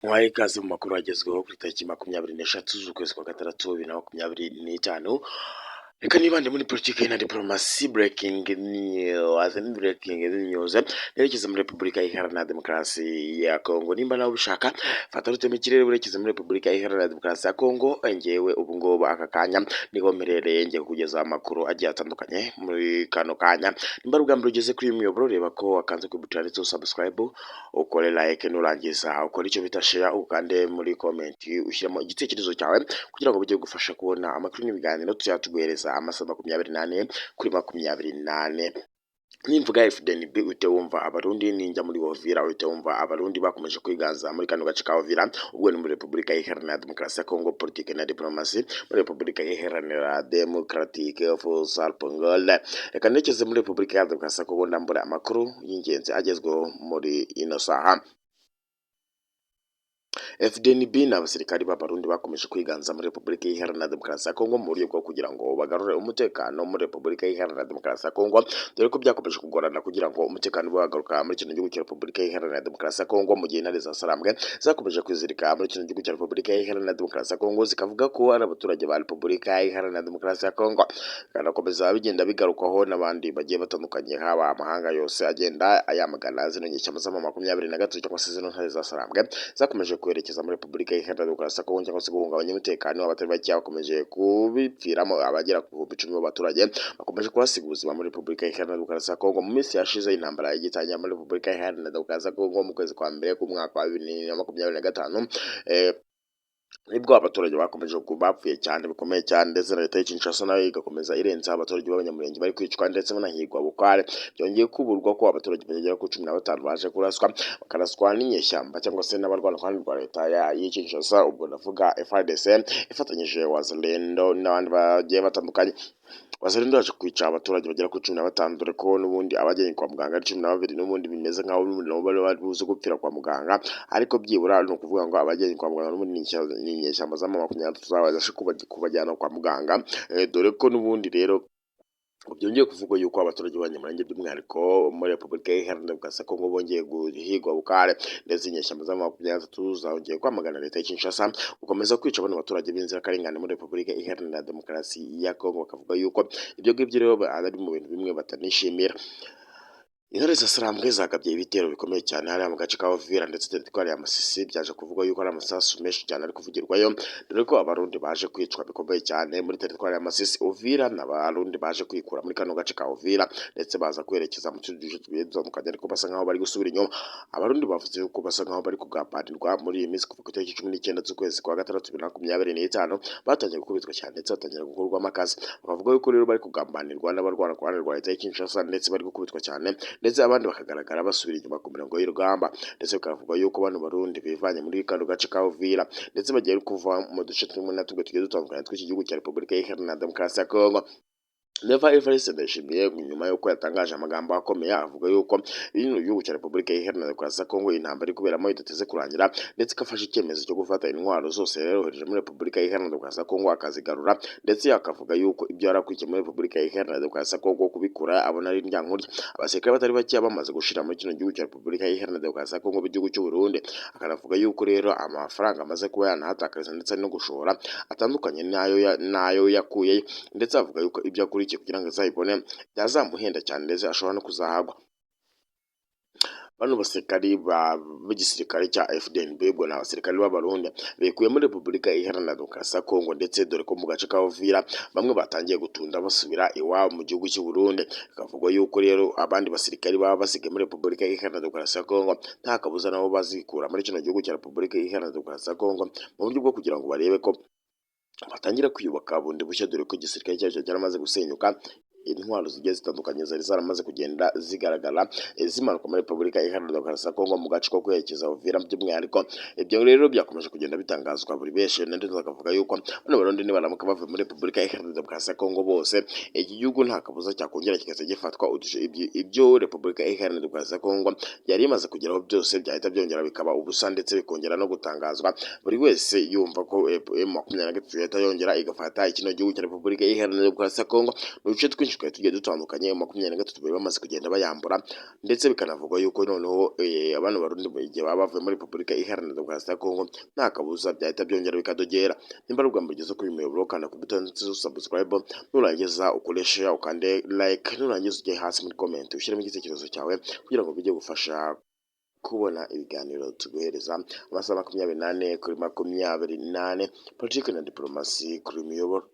Mwaye ikaze mu makuru agezweho kuri tariki 23 z'ukwezi kwa gatandatu 2025. Reka nibande muri politiki na diplomasi. Breaking news nerekeza muri Repubulika Iharanira Demokarasi ya Kongo. Nimba nawe ubishaka fata ruteme ikirere burekeza muri Repubulika Iharanira Demokarasi ya Kongo. Ngewe ubu ngubu aka kanya niho mperereye ngiye kugeza amakuru agiye atandukanye muri kano kanya. Nimba ubwa mbere ugeze kuri uyu muyoboro reba ko wakanze kwibutira ndetse subscribe, ukore like nurangiza ukora icyo bita share, ukande muri comment ushyiramo igitekerezo cyawe kugira ngo bijye gufasha kubona amakuru n'ibiganiro tuyatuguhereza amasaha 24 kuri 24. Nimvuga FDNB uhite wumva abarundi, ninjya muri Uvira uhite wumva abarundi bakomeje kwiganza muri kano gace ka Uvira. Ubwo ni muri Repubulika Iharanira Demokarasi ya Kongo, politiki na diplomasi muri Repubulika Iharanira Democratic of Salpongole. Reka nekeze muri Repubulika ya Demokarasi ya Kongo ndambura amakuru y'ingenzi agezweho muri ino saha. FDNB n'abasirikari b'abarundi bakomeje kwiganza muri Repubulika Iharanira Demokarasi ya Kongo mu buryo bwo kugira ngo bagarure umutekano muri Repubulika Iharanira Demokarasi ya Kongo, dore ko byakomeje kugorana kugira ngo umutekano wagaruka muri kino gihugu cya Repubulika Iharanira Demokarasi ya Kongo, mu gihe intare za Sarambwe zakomeje kwizirika muri kino gihugu cya Repubulika Iharanira Demokarasi ya Kongo zikavuga ko ari abaturage ba Repubulika Iharanira Demokarasi ya Kongo. Kanakomeza bigenda bigarukwaho n'abandi bagiye batandukanye, haba amahanga yose agenda ayamagana zino nyeshyamba za 23 cyangwa se zino ntare za Sarambwe zakomeje kwerekeza muri Repubulika Iharanira Demokarasi ya Kongo cyangwa se guhungabanya umutekano w'abatari bake, bakomeje kubipfiramo abagera ku 10,000 b'abaturage bakomeje kuhasiga ubuzima muri Repubulika Iharanira Demokarasi ya Kongo. Mu minsi yashize intambara igitangira muri Repubulika Iharanira Demokarasi ya Kongo mu kwezi kwa mbere k'umwaka wa 2025, nibwo abaturage bakomeje bapfuye cyane bikomeye cyane, ndetse na leta y'Kinshasa nayo igakomeza irenza abaturage b'abanyamurenge bari kwicwa ndetse banahigwa bukware. Byongeye kuburwa ko abaturage bagera ku 15 baje kuraswa, bakaraswa n'inyeshyamba cyangwa se n'abarwana kandi rwa leta y'Kinshasa, ubwo ndavuga FARDC ifatanyije Wazalendo n'abandi bagiye batandukanye. Wazalendo yaje kwica abaturage bagera ku 15, dore ko n'ubundi abajyanye kwa muganga 12 n'ubundi bimeze nkaho nabo bari buze gupfira kwa muganga, ariko byibura no kuvuga ngo abajyanye kwa muganga n'ubundi n'inyeshyamba za 23 zabashe kubajyana kwa muganga, dore ko n'ubundi rero byongeye kuvugwa yuko abaturage b'abanyamurenge by'umwihariko muri Repubulika Iharanira Demokarasi ya Kongo bongeye guhigwa bukare, ndetse inyeshyamba za 23 zongeye kwamagana leta y'Kinshasa gukomeza kwica bano baturage b'inzirakarengane muri Repubulika Iharanira Demokarasi ya Kongo. Bakavuga yuko ibyo ngibyo rero ari mu bintu bimwe batanishimira. Intare za Sarambwe zagabye ibitero bikomeye cyane hariya mu gace ka Uvira ndetse teritwari ya Masisi, byaje kuvuga yuko ari amasasu menshi cyane ari kuvugirwayo, dore ko abarundi baje kwicwa bikomeye cyane muri teritwari ya Masisi. Uvira n'abarundi baje kwikura muri kano gace ka Uvira ndetse baza kwerekeza mu tuduce tugiye dutandukanye, ariko basa nkaho bari gusubira inyuma. Abarundi bavuze yuko basa nkaho bari kugambanirwa muri iyi minsi kuva ku itariki 19 z'ukwezi kwa gatandatu 2025, batangiye gukubitwa cyane ndetse batangira gukorwamo akazi. Bavuga yuko rero bari kugambanirwa n'abarwana kwa rwa leta y'Kinshasa ndetse bari gukubitwa cyane, ndetse abandi bakagaragara basubira inyuma ku mirongo y'urugamba, ndetse bikavuga yuko bano barundi bivanye muri kano gace ka Uvira ndetse bagiye kuva mu duce tumwe na tumwe tugiye dutandukanye tw'iki gihugu cya Repubulika Iharanira Demokarasi ya Kongo. Neva Evariste Ndayishimiye nyuma yuko yatangaje amagambo akomeye avuga yuko bino gihugu cya Repubulika Iharanira Demokarasi ya Kongo intambara iri kuberamo idateze kurangira, ndetse kafashe icyemezo cyo gufata intwaro zose yarohereje muri Repubulika Iharanira Demokarasi ya Kongo akazigarura, ndetse akavuga yuko ibyo yarakwikiye muri Repubulika Iharanira Demokarasi ya Kongo kubikura abona ari indyankuri. Abasirikare batari bake bamaze gushira muri kino gihugu cya Repubulika Iharanira Demokarasi ya Kongo b'igihugu cy'u Burundi. Akanavuga yuko rero amafaranga amaze kuba yanahatakariza ndetse no gushora atandukanye nayo yakuye, ndetse avuga yuko ibyo akurikiye kugira ngo azayibone byazamuhenda cyane ndetse ashobora no kuzahagwa. Bano basirikari b'igisirikare cya FDNB ubwo ni abasirikari b'abarundi bekuye muri Repubulika Iharanira Demokarasi ya Kongo, ndetse dore ko mu gace ka Uvira bamwe batangiye gutunda basubira iwabo mu gihugu cy'u Burundi. Bakavuga yuko rero abandi basirikari baba basigaye muri Repubulika Iharanira Demokarasi ya Kongo nta kabuza nabo bazikura muri kino gihugu cya Repubulika Iharanira Demokarasi ya Kongo, mu buryo bwo kugira ngo barebe ko batangira kwiyubaka bundi bushya, dore ko igisirikare cyacu cyaramaze gusenyuka. Intwaro zigiye zitandukanye zari zaramaze kugenda zigaragara zimanuka muri Repubulika Iharanira Demokarasi ya Kongo mu gace ko kwerekeza Uvira by'umwihariko. Ibyo rero byakomeje kugenda bitangazwa buri benshi, ndetse bakavuga yuko bano barundi nibaramuka bava muri Repubulika Iharanira Demokarasi ya Kongo bose, iki gihugu nta kabuza cyakongera kikaza gifatwa. Ibyo Repubulika Iharanira Demokarasi ya Kongo yari imaze kugeraho byose byahita byongera bikaba ubusa, ndetse bikongera no gutangazwa buri wese yumva ko M23 yahita yongera igafata ikino gihugu cya Repubulika Iharanira Demokarasi ya Kongo mu bice twinshi twinshi twari tugiye dutandukanye 23 bari bamaze kugenda bayambura, ndetse bikanavugwa yuko noneho abana barundi mu gihe baba bavuye muri Repubulika Iharanira Demokarasi ya Kongo nta kabuza byahita byongera bikadogera. Nimba ari ubwa mbere ugeze kuri uyu muyoboro kanda ku button subscribe, nurangiza ukoreshe ukande like, nurangiza ujye hasi muri comment ushyiremo igitekerezo cyawe kugira ngo bijye gufasha kubona ibiganiro tuguhereza amasaha 24 kuri 24, politiki na diplomasi kuri miyoboro.